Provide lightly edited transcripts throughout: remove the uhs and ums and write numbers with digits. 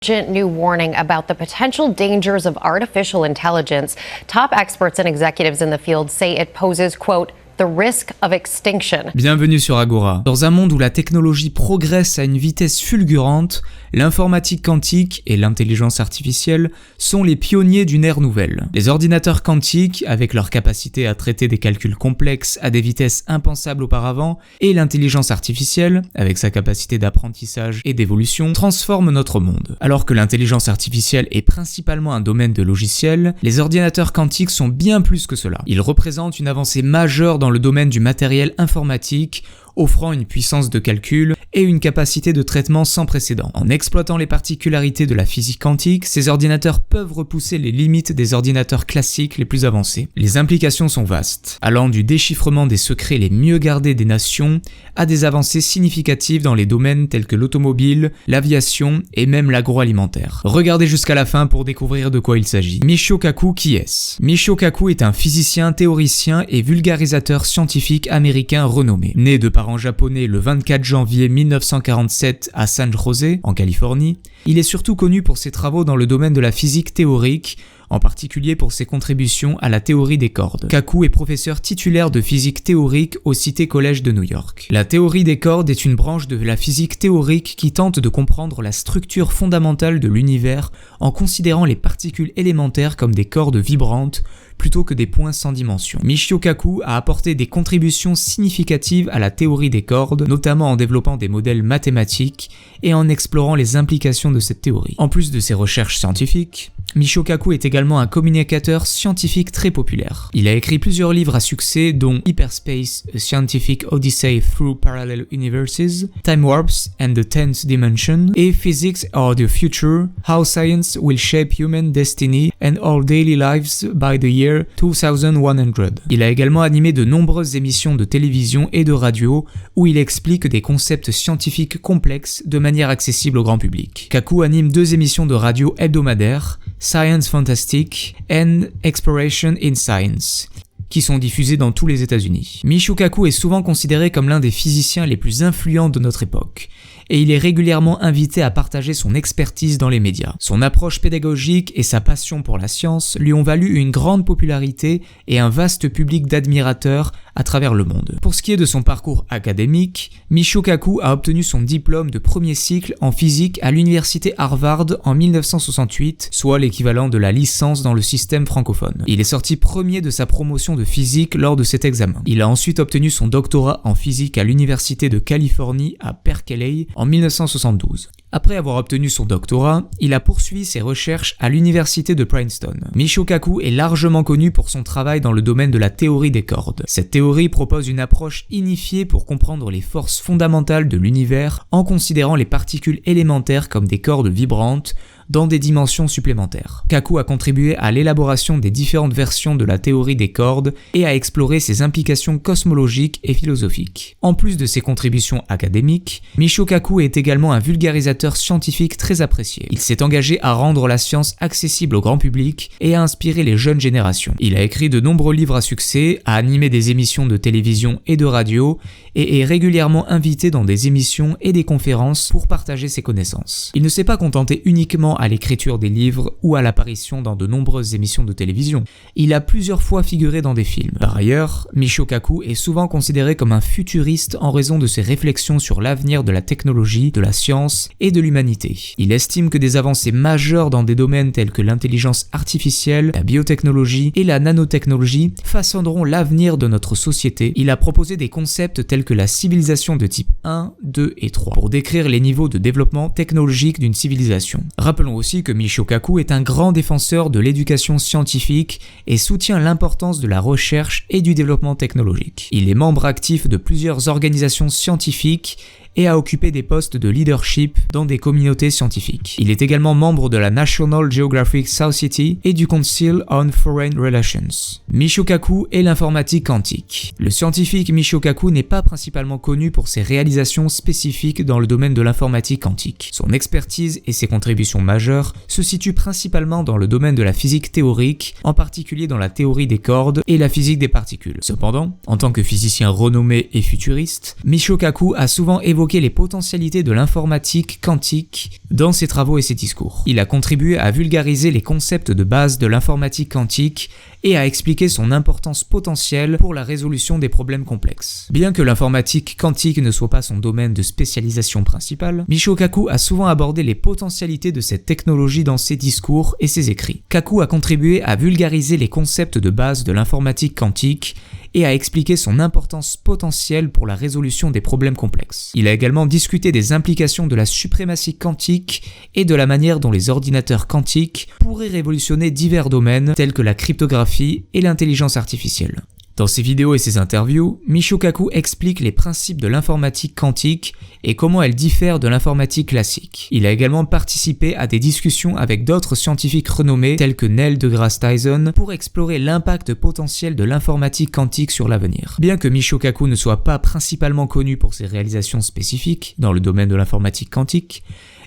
New warning about the potential dangers of artificial intelligence. Top experts and executives in the field say it poses, quote, the risk of extinction. Bienvenue sur Agora. Dans un monde où la technologie progresse à une vitesse fulgurante, l'informatique quantique et l'intelligence artificielle sont les pionniers d'une ère nouvelle. Les ordinateurs quantiques, avec leur capacité à traiter des calculs complexes à des vitesses impensables auparavant, et l'intelligence artificielle, avec sa capacité d'apprentissage et d'évolution, transforment notre monde. Alors que l'intelligence artificielle est principalement un domaine de logiciels, les ordinateurs quantiques sont bien plus que cela. Ils représentent une avancée majeure dans le domaine du matériel informatique, offrant une puissance de calcul et une capacité de traitement sans précédent. En exploitant les particularités de la physique quantique, ces ordinateurs peuvent repousser les limites des ordinateurs classiques les plus avancés. Les implications sont vastes, allant du déchiffrement des secrets les mieux gardés des nations à des avancées significatives dans les domaines tels que l'automobile, l'aviation et même l'agroalimentaire. Regardez jusqu'à la fin pour découvrir de quoi il s'agit. Michio Kaku, qui est-ce ? Michio Kaku est un physicien, théoricien et vulgarisateur scientifique américain renommé. Né de parents japonais le 24 janvier 1947 à San José, en Californie, il est surtout connu pour ses travaux dans le domaine de la physique théorique, en particulier pour ses contributions à la théorie des cordes. Kaku est professeur titulaire de physique théorique au City College de New York. La théorie des cordes est une branche de la physique théorique qui tente de comprendre la structure fondamentale de l'univers en considérant les particules élémentaires comme des cordes vibrantes plutôt que des points sans dimension. Michio Kaku a apporté des contributions significatives à la théorie des cordes, notamment en développant des modèles mathématiques et en explorant les implications de cette théorie. En plus de ses recherches scientifiques, Michio Kaku est également un communicateur scientifique très populaire. Il a écrit plusieurs livres à succès dont Hyperspace, A Scientific Odyssey Through Parallel Universes, Time Warps and the Tenth Dimension et Physics or the Future, How Science Will Shape Human Destiny and Our Daily Lives by the Year 2100. Il a également animé de nombreuses émissions de télévision et de radio où il explique des concepts scientifiques complexes de manière accessible au grand public. Kaku anime 2 émissions de radio hebdomadaires, Science Fantastic and Exploration in Science, qui sont diffusés dans tous les États-Unis. Michio Kaku est souvent considéré comme l'un des physiciens les plus influents de notre époque, et il est régulièrement invité à partager son expertise dans les médias. Son approche pédagogique et sa passion pour la science lui ont valu une grande popularité et un vaste public d'admirateurs à travers le monde. Pour ce qui est de son parcours académique, Michio Kaku a obtenu son diplôme de premier cycle en physique à l'université Harvard en 1968, soit l'équivalent de la licence dans le système francophone. Il est sorti premier de sa promotion de physique lors de cet examen. Il a ensuite obtenu son doctorat en physique à l'université de Californie à Berkeley en 1972. Après avoir obtenu son doctorat, il a poursuivi ses recherches à l'université de Princeton. Michio Kaku est largement connu pour son travail dans le domaine de la théorie des cordes. Cette théorie propose une approche unifiée pour comprendre les forces fondamentales de l'univers en considérant les particules élémentaires comme des cordes vibrantes dans des dimensions supplémentaires. Kaku a contribué à l'élaboration des différentes versions de la théorie des cordes et a exploré ses implications cosmologiques et philosophiques. En plus de ses contributions académiques, Michio Kaku est également un vulgarisateur scientifique très apprécié. Il s'est engagé à rendre la science accessible au grand public et à inspirer les jeunes générations. Il a écrit de nombreux livres à succès, a animé des émissions de télévision et de radio et est régulièrement invité dans des émissions et des conférences pour partager ses connaissances. Il ne s'est pas contenté uniquement à l'écriture des livres ou à l'apparition dans de nombreuses émissions de télévision. Il a plusieurs fois figuré dans des films. Par ailleurs, Michio Kaku est souvent considéré comme un futuriste en raison de ses réflexions sur l'avenir de la technologie, de la science et de l'humanité. Il estime que des avancées majeures dans des domaines tels que l'intelligence artificielle, la biotechnologie et la nanotechnologie façonneront l'avenir de notre société. Il a proposé des concepts tels que la civilisation de type 1, 2 et 3 pour décrire les niveaux de développement technologique d'une civilisation. Rappelons aussi que Michio Kaku est un grand défenseur de l'éducation scientifique et soutient l'importance de la recherche et du développement technologique. Il est membre actif de plusieurs organisations scientifiques et a occupé des postes de leadership dans des communautés scientifiques. Il est également membre de la National Geographic Society et du Council on Foreign Relations. Michio Kaku et l'informatique quantique. Le scientifique Michio Kaku n'est pas principalement connu pour ses réalisations spécifiques dans le domaine de l'informatique quantique. Son expertise et ses contributions majeures se situent principalement dans le domaine de la physique théorique, en particulier dans la théorie des cordes et la physique des particules. Cependant, en tant que physicien renommé et futuriste, Michio Kaku a souvent évolué évoqué les potentialités de l'informatique quantique dans ses travaux et ses discours. Il a contribué à vulgariser les concepts de base de l'informatique quantique et à expliquer son importance potentielle pour la résolution des problèmes complexes. Bien que l'informatique quantique ne soit pas son domaine de spécialisation principale, Michio Kaku a souvent abordé les potentialités de cette technologie dans ses discours et ses écrits. Kaku a contribué à vulgariser les concepts de base de l'informatique quantique et à expliquer son importance potentielle pour la résolution des problèmes complexes. Il a également discuté des implications de la suprématie quantique et de la manière dont les ordinateurs quantiques pourraient révolutionner divers domaines tels que la cryptographie et l'intelligence artificielle. Dans ses vidéos et ses interviews, Michio Kaku explique les principes de l'informatique quantique et comment elle diffère de l'informatique classique. Il a également participé à des discussions avec d'autres scientifiques renommés tels que Neil deGrasse Tyson pour explorer l'impact potentiel de l'informatique quantique sur l'avenir. Bien que Michio Kaku ne soit pas principalement connu pour ses réalisations spécifiques dans le domaine de l'informatique quantique,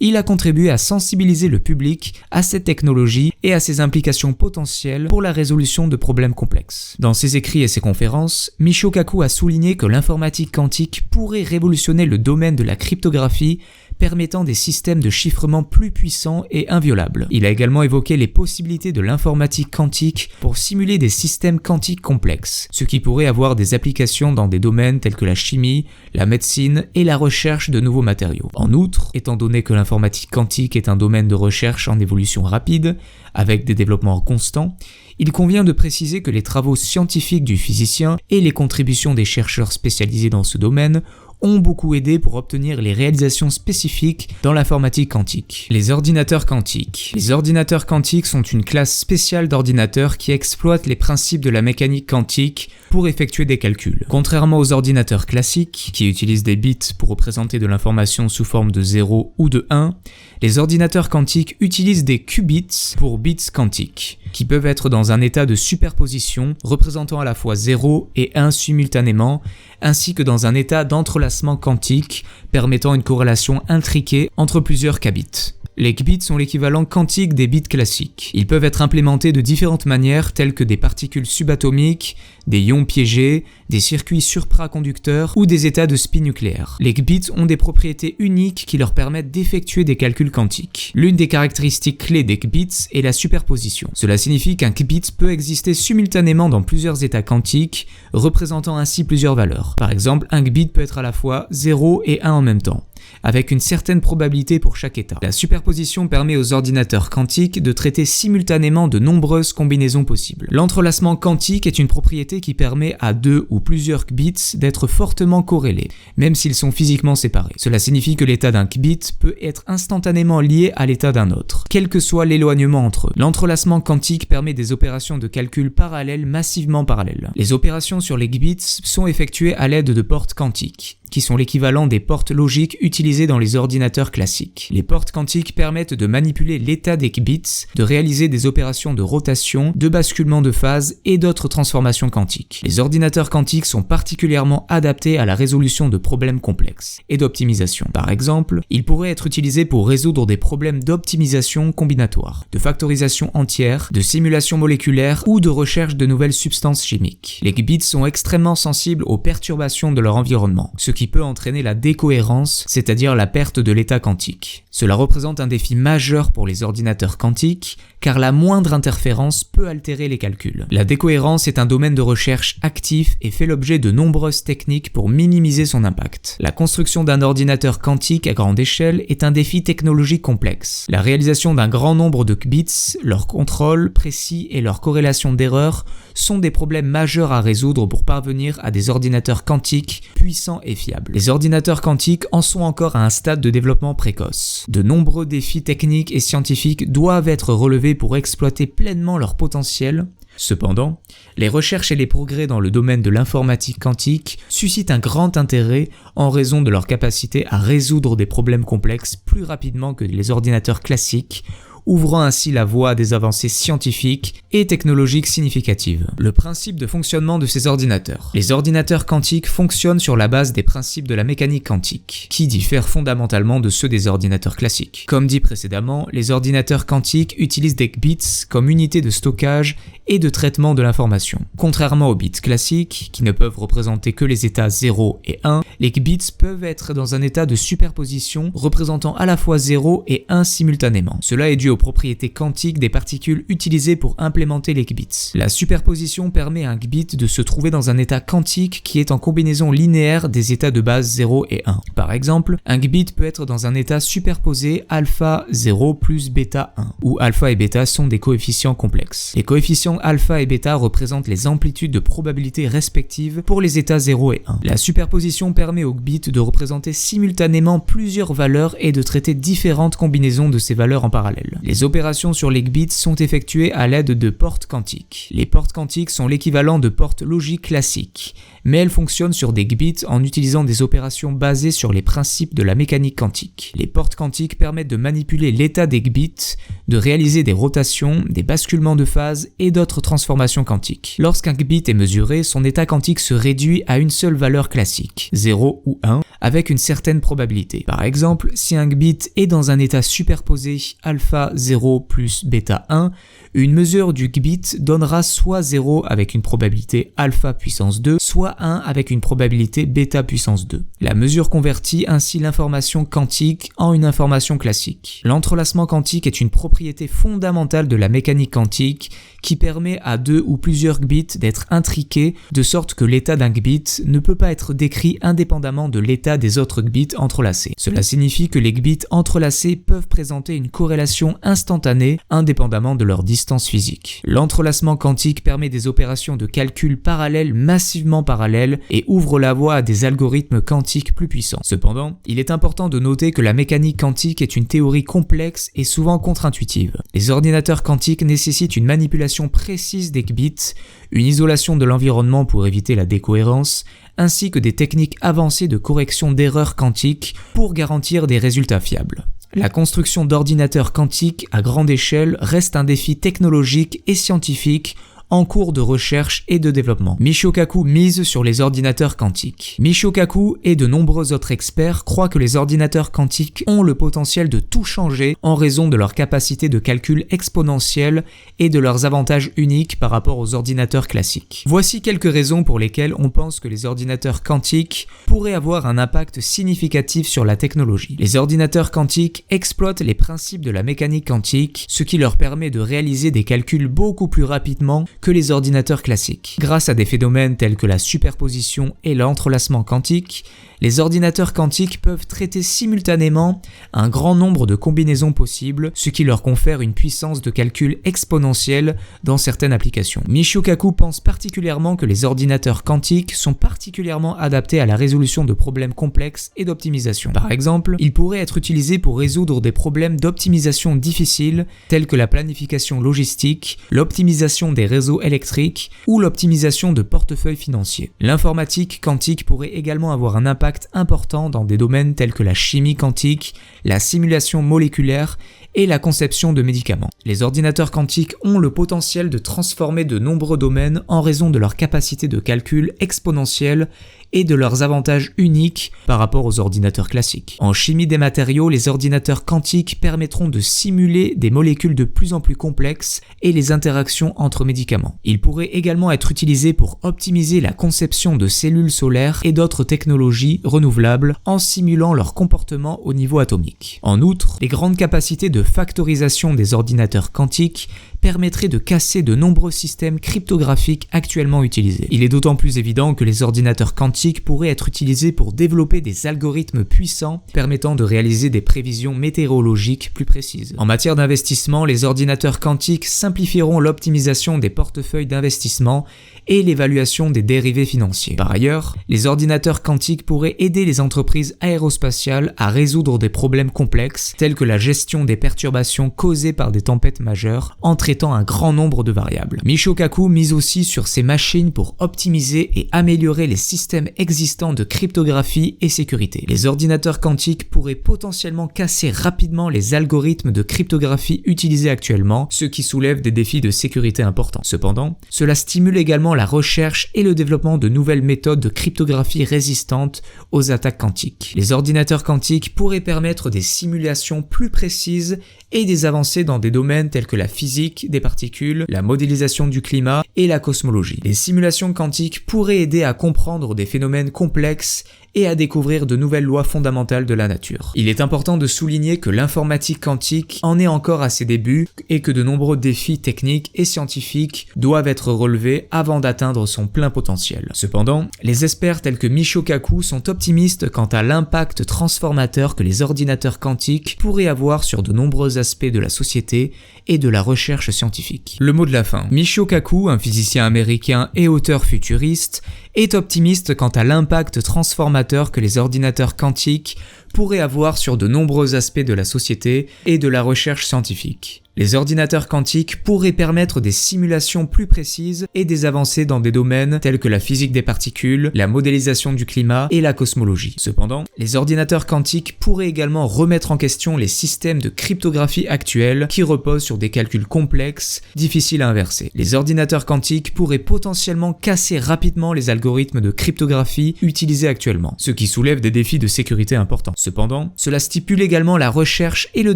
il a contribué à sensibiliser le public à cette technologie et à ses implications potentielles pour la résolution de problèmes complexes. Dans ses écrits et ses conférences, Michio Kaku a souligné que l'informatique quantique pourrait révolutionner le domaine de la cryptographie, permettant des systèmes de chiffrement plus puissants et inviolables. Il a également évoqué les possibilités de l'informatique quantique pour simuler des systèmes quantiques complexes, ce qui pourrait avoir des applications dans des domaines tels que la chimie, la médecine et la recherche de nouveaux matériaux. En outre, étant donné que l'informatique quantique est un domaine de recherche en évolution rapide, avec des développements constants, il convient de préciser que les travaux scientifiques du physicien et les contributions des chercheurs spécialisés dans ce domaine ont beaucoup aidé pour obtenir les réalisations spécifiques dans l'informatique quantique. Les ordinateurs quantiques. Les ordinateurs quantiques sont une classe spéciale d'ordinateurs qui exploitent les principes de la mécanique quantique pour effectuer des calculs. Contrairement aux ordinateurs classiques, qui utilisent des bits pour représenter de l'information sous forme de 0 ou de 1, les ordinateurs quantiques utilisent des qubits pour bits quantiques, qui peuvent être dans un état de superposition représentant à la fois 0 et 1 simultanément, ainsi que dans un état d'entrelacement quantique permettant une corrélation intriquée entre plusieurs qubits. Les qubits sont l'équivalent quantique des bits classiques. Ils peuvent être implémentés de différentes manières telles que des particules subatomiques, des ions piégés, des circuits supraconducteurs ou des états de spin nucléaire. Les qubits ont des propriétés uniques qui leur permettent d'effectuer des calculs quantiques. L'une des caractéristiques clés des qubits est la superposition. Cela signifie qu'un qubit peut exister simultanément dans plusieurs états quantiques, représentant ainsi plusieurs valeurs. Par exemple, un qubit peut être à la fois 0 et 1 en même temps, avec une certaine probabilité pour chaque état. La superposition permet aux ordinateurs quantiques de traiter simultanément de nombreuses combinaisons possibles. L'entrelacement quantique est une propriété qui permet à deux ou plusieurs qubits d'être fortement corrélés, même s'ils sont physiquement séparés. Cela signifie que l'état d'un qubit peut être instantanément lié à l'état d'un autre, quel que soit l'éloignement entre eux. L'entrelacement quantique permet des opérations de calcul parallèles massivement parallèles. Les opérations sur les qubits sont effectuées à l'aide de portes quantiques, qui sont l'équivalent des portes logiques utilisées dans les ordinateurs classiques. Les portes quantiques permettent de manipuler l'état des qubits, de réaliser des opérations de rotation, de basculement de phase et d'autres transformations quantiques. Les ordinateurs quantiques sont particulièrement adaptés à la résolution de problèmes complexes et d'optimisation. Par exemple, ils pourraient être utilisés pour résoudre des problèmes d'optimisation combinatoire, de factorisation entière, de simulation moléculaire ou de recherche de nouvelles substances chimiques. Les qubits sont extrêmement sensibles aux perturbations de leur environnement, ce qui peut entraîner la décohérence, c'est-à-dire la perte de l'état quantique. Cela représente un défi majeur pour les ordinateurs quantiques, car la moindre interférence peut altérer les calculs. La décohérence est un domaine de recherche actif et fait l'objet de nombreuses techniques pour minimiser son impact. La construction d'un ordinateur quantique à grande échelle est un défi technologique complexe. La réalisation d'un grand nombre de qubits, leur contrôle précis et leur corrélation d'erreurs sont des problèmes majeurs à résoudre pour parvenir à des ordinateurs quantiques puissants et fiables. Les ordinateurs quantiques en sont encore à un stade de développement précoce. De nombreux défis techniques et scientifiques doivent être relevés pour exploiter pleinement leur potentiel. Cependant, les recherches et les progrès dans le domaine de l'informatique quantique suscitent un grand intérêt en raison de leur capacité à résoudre des problèmes complexes plus rapidement que les ordinateurs classiques ouvrant ainsi la voie à des avancées scientifiques et technologiques significatives. Le principe de fonctionnement de ces ordinateurs. Les ordinateurs quantiques fonctionnent sur la base des principes de la mécanique quantique, qui diffèrent fondamentalement de ceux des ordinateurs classiques. Comme dit précédemment, les ordinateurs quantiques utilisent des bits comme unité de stockage et de traitement de l'information. Contrairement aux bits classiques, qui ne peuvent représenter que les états 0 et 1, les bits peuvent être dans un état de superposition représentant à la fois 0 et 1 simultanément. Cela est dû aux propriétés quantiques des particules utilisées pour implémenter les qubits. La superposition permet à un qubit de se trouver dans un état quantique qui est en combinaison linéaire des états de base 0 et 1. Par exemple, un qubit peut être dans un état superposé alpha 0 plus bêta 1, où alpha et bêta sont des coefficients complexes. Les coefficients alpha et bêta représentent les amplitudes de probabilité respectives pour les états 0 et 1. La superposition permet au qubit de représenter simultanément plusieurs valeurs et de traiter différentes combinaisons de ces valeurs en parallèle. Les opérations sur les qubits sont effectuées à l'aide de portes quantiques. Les portes quantiques sont l'équivalent de portes logiques classiques, mais elles fonctionnent sur des qubits en utilisant des opérations basées sur les principes de la mécanique quantique. Les portes quantiques permettent de manipuler l'état des qubits, de réaliser des rotations, des basculements de phase et d'autres transformations quantiques. Lorsqu'un qubit est mesuré, son état quantique se réduit à une seule valeur classique, 0 ou 1, avec une certaine probabilité. Par exemple, si un qubit est dans un état superposé alpha 0 plus bêta 1, une mesure du qubit donnera soit 0 avec une probabilité alpha puissance 2, soit 1 avec une probabilité bêta puissance 2. La mesure convertit ainsi l'information quantique en une information classique. L'entrelacement quantique est une propriété fondamentale de la mécanique quantique qui permet à deux ou plusieurs qubits d'être intriqués de sorte que l'état d'un qubit ne peut pas être décrit indépendamment de l'état des autres qubits entrelacés. Cela signifie que les qubits entrelacés peuvent présenter une corrélation instantanée indépendamment de leur distance physique. L'entrelacement quantique permet des opérations de calcul parallèles massivement parallèles et ouvre la voie à des algorithmes quantiques plus puissants. Cependant, il est important de noter que la mécanique quantique est une théorie complexe et souvent contre-intuitive. Les ordinateurs quantiques nécessitent une manipulation précise des qubits, une isolation de l'environnement pour éviter la décohérence, ainsi que des techniques avancées de correction d'erreurs quantiques pour garantir des résultats fiables. La construction d'ordinateurs quantiques à grande échelle reste un défi technologique et scientifique en cours de recherche et de développement. Michio Kaku mise sur les ordinateurs quantiques. Michio Kaku et de nombreux autres experts croient que les ordinateurs quantiques ont le potentiel de tout changer en raison de leur capacité de calcul exponentielle et de leurs avantages uniques par rapport aux ordinateurs classiques. Voici quelques raisons pour lesquelles on pense que les ordinateurs quantiques pourraient avoir un impact significatif sur la technologie. Les ordinateurs quantiques exploitent les principes de la mécanique quantique, ce qui leur permet de réaliser des calculs beaucoup plus rapidement que les ordinateurs classiques. Grâce à des phénomènes tels que la superposition et l'entrelacement quantique, les ordinateurs quantiques peuvent traiter simultanément un grand nombre de combinaisons possibles, ce qui leur confère une puissance de calcul exponentielle dans certaines applications. Michio Kaku pense particulièrement que les ordinateurs quantiques sont particulièrement adaptés à la résolution de problèmes complexes et d'optimisation. Par exemple, ils pourraient être utilisés pour résoudre des problèmes d'optimisation difficiles tels que la planification logistique, l'optimisation des réseaux électriques ou l'optimisation de portefeuilles financiers. L'informatique quantique pourrait également avoir un impact important dans des domaines tels que la chimie quantique, la simulation moléculaire et la conception de médicaments. Les ordinateurs quantiques ont le potentiel de transformer de nombreux domaines en raison de leur capacité de calcul exponentielle et de leurs avantages uniques par rapport aux ordinateurs classiques. En chimie des matériaux, les ordinateurs quantiques permettront de simuler des molécules de plus en plus complexes et les interactions entre médicaments. Ils pourraient également être utilisés pour optimiser la conception de cellules solaires et d'autres technologies renouvelables en simulant leur comportement au niveau atomique. En outre, les grandes capacités de factorisation des ordinateurs quantiques permettrait de casser de nombreux systèmes cryptographiques actuellement utilisés. Il est d'autant plus évident que les ordinateurs quantiques pourraient être utilisés pour développer des algorithmes puissants permettant de réaliser des prévisions météorologiques plus précises. En matière d'investissement, les ordinateurs quantiques simplifieront l'optimisation des portefeuilles d'investissement et l'évaluation des dérivés financiers. Par ailleurs, les ordinateurs quantiques pourraient aider les entreprises aérospatiales à résoudre des problèmes complexes tels que la gestion des pertes perturbations causées par des tempêtes majeures en traitant un grand nombre de variables. Michio Kaku mise aussi sur ces machines pour optimiser et améliorer les systèmes existants de cryptographie et sécurité. Les ordinateurs quantiques pourraient potentiellement casser rapidement les algorithmes de cryptographie utilisés actuellement, ce qui soulève des défis de sécurité importants. Cependant, cela stimule également la recherche et le développement de nouvelles méthodes de cryptographie résistantes aux attaques quantiques. Les ordinateurs quantiques pourraient permettre des simulations plus précises et des avancées dans des domaines tels que la physique des particules, la modélisation du climat et la cosmologie. Les simulations quantiques pourraient aider à comprendre des phénomènes complexes et à découvrir de nouvelles lois fondamentales de la nature. Il est important de souligner que l'informatique quantique en est encore à ses débuts et que de nombreux défis techniques et scientifiques doivent être relevés avant d'atteindre son plein potentiel. Cependant, les experts tels que Michio Kaku sont optimistes quant à l'impact transformateur que les ordinateurs quantiques pourraient avoir sur de nombreux aspects de la société et de la recherche scientifique. Le mot de la fin. Michio Kaku, un physicien américain et auteur futuriste, est optimiste quant à l'impact transformateur que les ordinateurs quantiques pourraient avoir sur de nombreux aspects de la société et de la recherche scientifique. Les ordinateurs quantiques pourraient permettre des simulations plus précises et des avancées dans des domaines tels que la physique des particules, la modélisation du climat et la cosmologie. Cependant, les ordinateurs quantiques pourraient également remettre en question les systèmes de cryptographie actuels qui reposent sur des calculs complexes, difficiles à inverser. Les ordinateurs quantiques pourraient potentiellement casser rapidement les algorithmes de cryptographie utilisés actuellement, ce qui soulève des défis de sécurité importants. Cependant, cela stipule également la recherche et le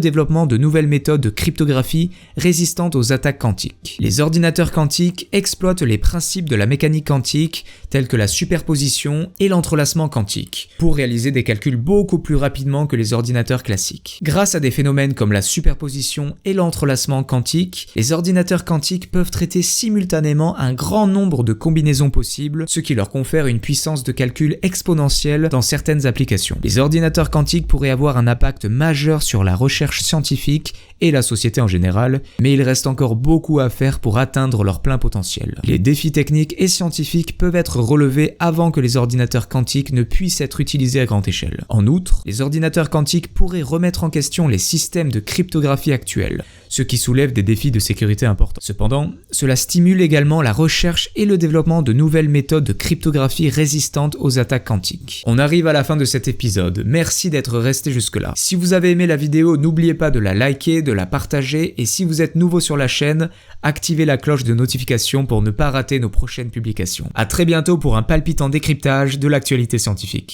développement de nouvelles méthodes de cryptographie résistantes aux attaques quantiques. Les ordinateurs quantiques exploitent les principes de la mécanique quantique tels que la superposition et l'entrelacement quantique pour réaliser des calculs beaucoup plus rapidement que les ordinateurs classiques. Grâce à des phénomènes comme la superposition et l'entrelacement quantique, les ordinateurs quantiques peuvent traiter simultanément un grand nombre de combinaisons possibles, ce qui leur confère une puissance de calcul exponentielle dans certaines applications. Les ordinateurs quantiques pourraient avoir un impact majeur sur la recherche scientifique et la société en général, mais il reste encore beaucoup à faire pour atteindre leur plein potentiel. Les défis techniques et scientifiques peuvent être relevés avant que les ordinateurs quantiques ne puissent être utilisés à grande échelle. En outre, les ordinateurs quantiques pourraient remettre en question les systèmes de cryptographie actuels, ce qui soulève des défis de sécurité importants. Cependant, cela stimule également la recherche et le développement de nouvelles méthodes de cryptographie résistantes aux attaques quantiques. On arrive à la fin de cet épisode, merci d'être resté jusque-là. Si vous avez aimé la vidéo, n'oubliez pas de la liker, de la partager et si vous êtes nouveau sur la chaîne, activez la cloche de notification pour ne pas rater nos prochaines publications. À très bientôt pour un palpitant décryptage de l'actualité scientifique.